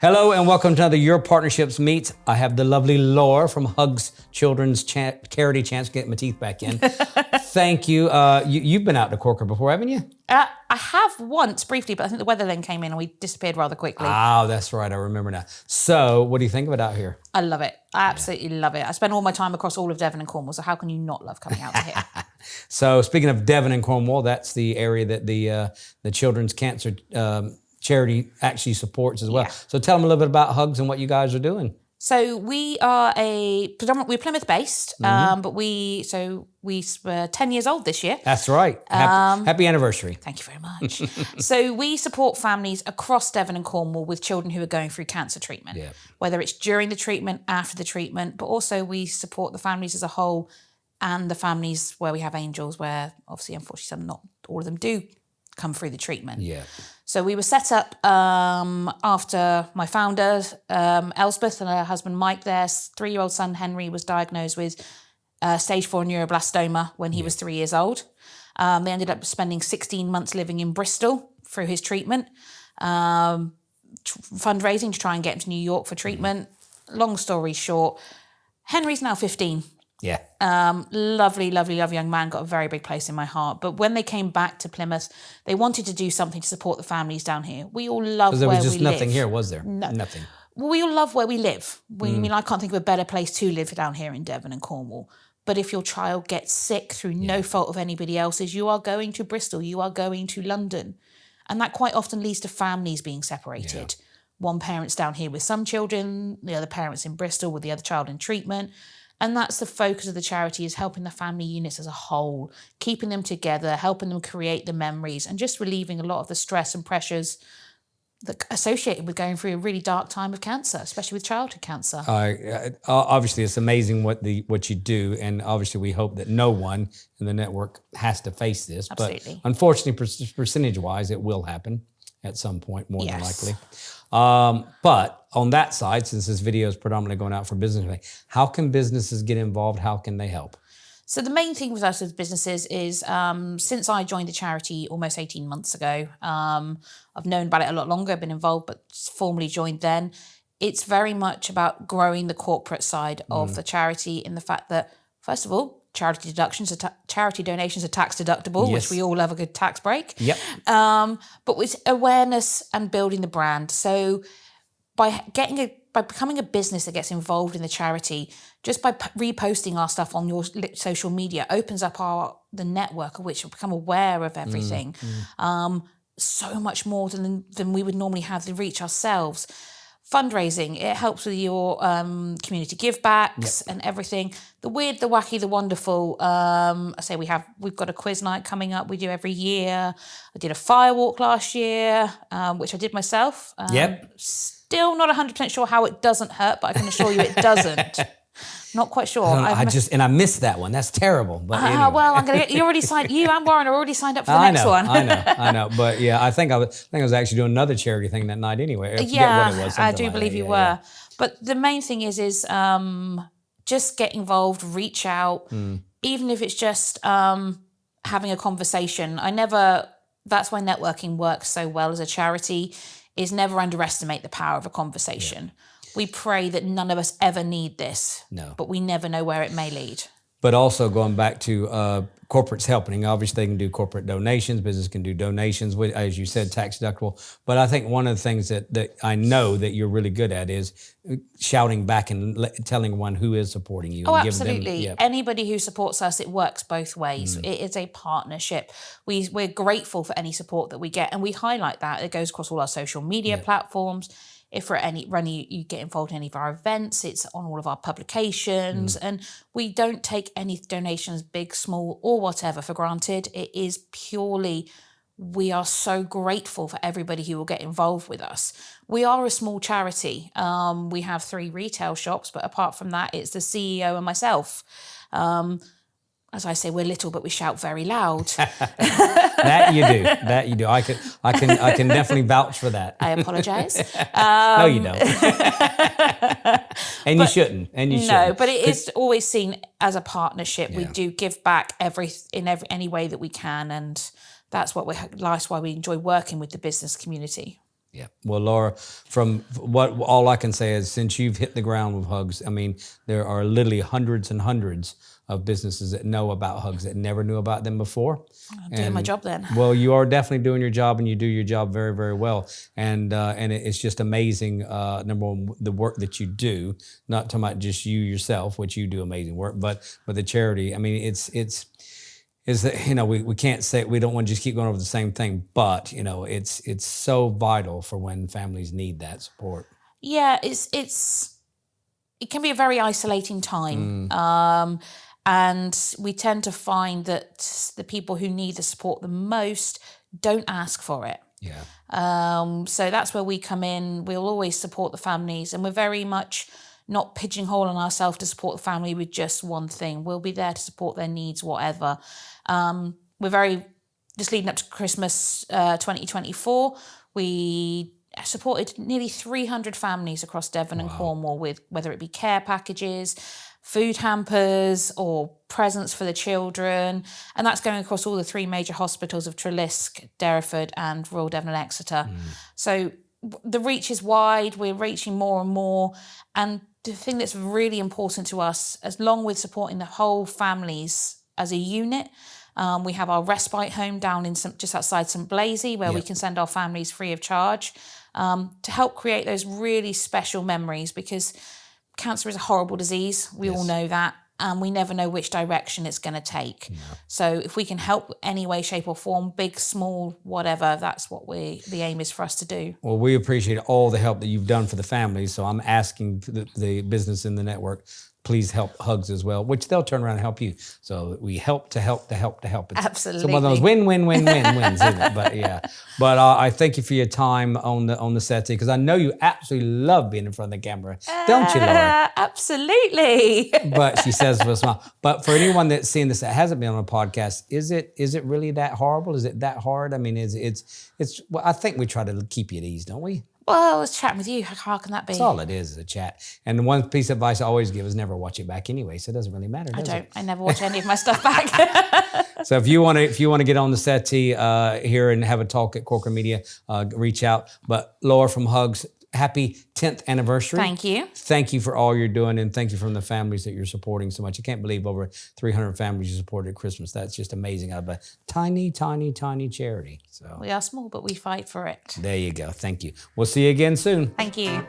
Hello and welcome to another Your Partnerships Meet. I have the lovely Laura from Hugs Children's Charity Chance to get my teeth back in. Thank you. You've been out to Corker before, haven't you? I have once briefly, but I think the weather then came in and we disappeared rather quickly. Oh, that's right. I remember now. So what do you think of it out here? I love it. I absolutely love it. I spend all my time across all of Devon and Cornwall, so how can you not love coming out to here? So speaking of Devon and Cornwall, that's the area that the Children's Cancer Charity actually supports as well. Yeah. So tell them a little bit about Hugs and what you guys are doing. So we are we're Plymouth based, but we were 10 years old this year. That's right. Happy anniversary. Thank you very much. So we support families across Devon and Cornwall with children who are going through cancer treatment, whether it's during the treatment, after the treatment, but also we support the families as a whole and the families where we have angels where obviously, unfortunately, not all of them do come through the treatment. Yeah. So we were set up after my founder, Elspeth, and her husband, Mike, their 3-year-old son, Henry, was diagnosed with stage 4 neuroblastoma when he was 3 years old. They ended up spending 16 months living in Bristol through his treatment, fundraising to try and get him to New York for treatment. Long story short, Henry's now 15. Yeah. Lovely young man, got a very big place in my heart. But when they came back to Plymouth, they wanted to do something to support the families down here. We all love where we live. There was just nothing here, was there? No. Nothing. Well, we all love where we live. I mean, I can't think of a better place to live down here in Devon and Cornwall. But if your child gets sick through no fault of anybody else's, you are going to Bristol, you are going to London. And that quite often leads to families being separated. Yeah. One parent's down here with some children, the other parent's in Bristol with the other child in treatment. And that's the focus of the charity, is helping the family units as a whole, keeping them together, helping them create the memories and just relieving a lot of the stress and pressures that associated with going through a really dark time of cancer, especially with childhood cancer. Obviously, it's amazing what you do, and obviously we hope that no one in the network has to face this. Absolutely. But unfortunately, percentage-wise, it will happen at some point, more than likely. But on that side, since this video is predominantly going out for business, how can businesses get involved? How can they help? So the main thing with us as businesses is since I joined the charity almost 18 months ago, I've known about it a lot longer, I've been involved, but formally joined then. It's very much about growing the corporate side of the charity in the fact that, first of all, charity donations are tax deductible, which we all love a good tax break. Yep. But with awareness and building the brand. So by becoming a business that gets involved in the charity, just by reposting our stuff on your social media, opens up the network of which will become aware of everything. So much more than we would normally have to reach ourselves. Fundraising, it helps with your community give backs and everything. The weird, the wacky, the wonderful. We've got a quiz night coming up. We do every year. I did a firewalk last year, which I did myself. Still not 100% sure how it doesn't hurt, but I can assure you it doesn't. Not quite sure. I missed that one. That's terrible. But anyway. Well, I'm gonna get you already signed. You and Warren are already signed up for the next one. I know. But yeah, I think I was actually doing another charity thing that night anyway. I forget what it was. I do believe you were. But the main thing is just get involved, reach out, even if it's just having a conversation. That's why networking works so well as a charity, is never underestimate the power of a conversation. Yeah. We pray that none of us ever need this, but we never know where it may lead. But also going back to corporates helping, obviously they can do corporate donations, business can do donations, with, as you said, tax deductible. But I think one of the things that I know that you're really good at is shouting back and telling one who is supporting you. Oh, absolutely. Anybody who supports us, it works both ways. It is a partnership. We're grateful for any support that we get, and we highlight that. It goes across all our social media platforms. If for you get involved in any of our events, it's on all of our publications. And we don't take any donations, big, small, or whatever, for granted. It is purely, we are so grateful for everybody who will get involved with us. We are a small charity. We have 3 retail shops, but apart from that, it's the CEO and myself. As I say, we're little, but we shout very loud. That you do. I can definitely vouch for that. I apologise. No, you don't. You shouldn't. No, but it is always seen as a partnership. Yeah. We do give back in any way that we can, and that's why we enjoy working with the business community. Yeah. Well, Laura, from what all I can say is since you've hit the ground with Hugs, I mean, there are literally hundreds and hundreds of businesses that know about Hugs that never knew about them before. I'm doing my job then. Well, you are definitely doing your job, and you do your job very, very well. And it's just amazing. Number one, the work that you do, not talking about just you yourself, which you do amazing work, but the charity. I mean, it's is that, you know, we can't say, we don't want to just keep going over the same thing, but you know, it's so vital for when families need that support. Yeah, it can be a very isolating time. And we tend to find that the people who need the support the most don't ask for it. Yeah. So that's where we come in. We'll always support the families, and we're very much not pigeonholing ourselves to support the family with just one thing. We'll be there to support their needs, whatever. We're very, just leading up to Christmas 2024, we supported nearly 300 families across Devon and Cornwall with whether it be care packages, food hampers, or presents for the children. And that's going across all the three major hospitals of Treliske, Derriford and Royal Devon and Exeter. So the reach is wide, we're reaching more and more. And the thing that's really important to us, along with supporting the whole families as a unit, we have our respite home down in just outside St Blasey, where we can send our families free of charge, to help create those really special memories, because cancer is a horrible disease. We all know that. And we never know which direction it's going to take. So if we can help any way, shape or form, big, small, whatever, that's what the aim is for us to do. Well, we appreciate all the help that you've done for the families. So I'm asking the business in the network, please help Hugs as well, which they'll turn around and help you. So we help to help to help to help. It's Absolutely. one of those wins, isn't it? But yeah. But I thank you for your time on the set, because I know you absolutely love being in front of the camera, don't you, Laura? Absolutely. But she says with a smile. But for anyone that's seeing this that hasn't been on a podcast, is it really that horrible? Is it that hard? I mean, it's well, I think we try to keep you at ease, don't we? Well, I was chatting with you. How can that be? That's all it is a chat. And the one piece of advice I always give is never watch it back anyway, so it doesn't really matter, does it? I never watch any of my stuff back. So if you want to get on the settee here and have a talk at Corcoran Media, reach out. But Laura from Hugs, happy 10th anniversary. Thank you. Thank you for all you're doing, and thank you from the families that you're supporting so much. I can't believe over 300 families you supported at Christmas. That's just amazing out of a tiny, tiny, tiny charity. So We are small, but we fight for it. there you go. Thank you. We'll see you again soon. Thank you.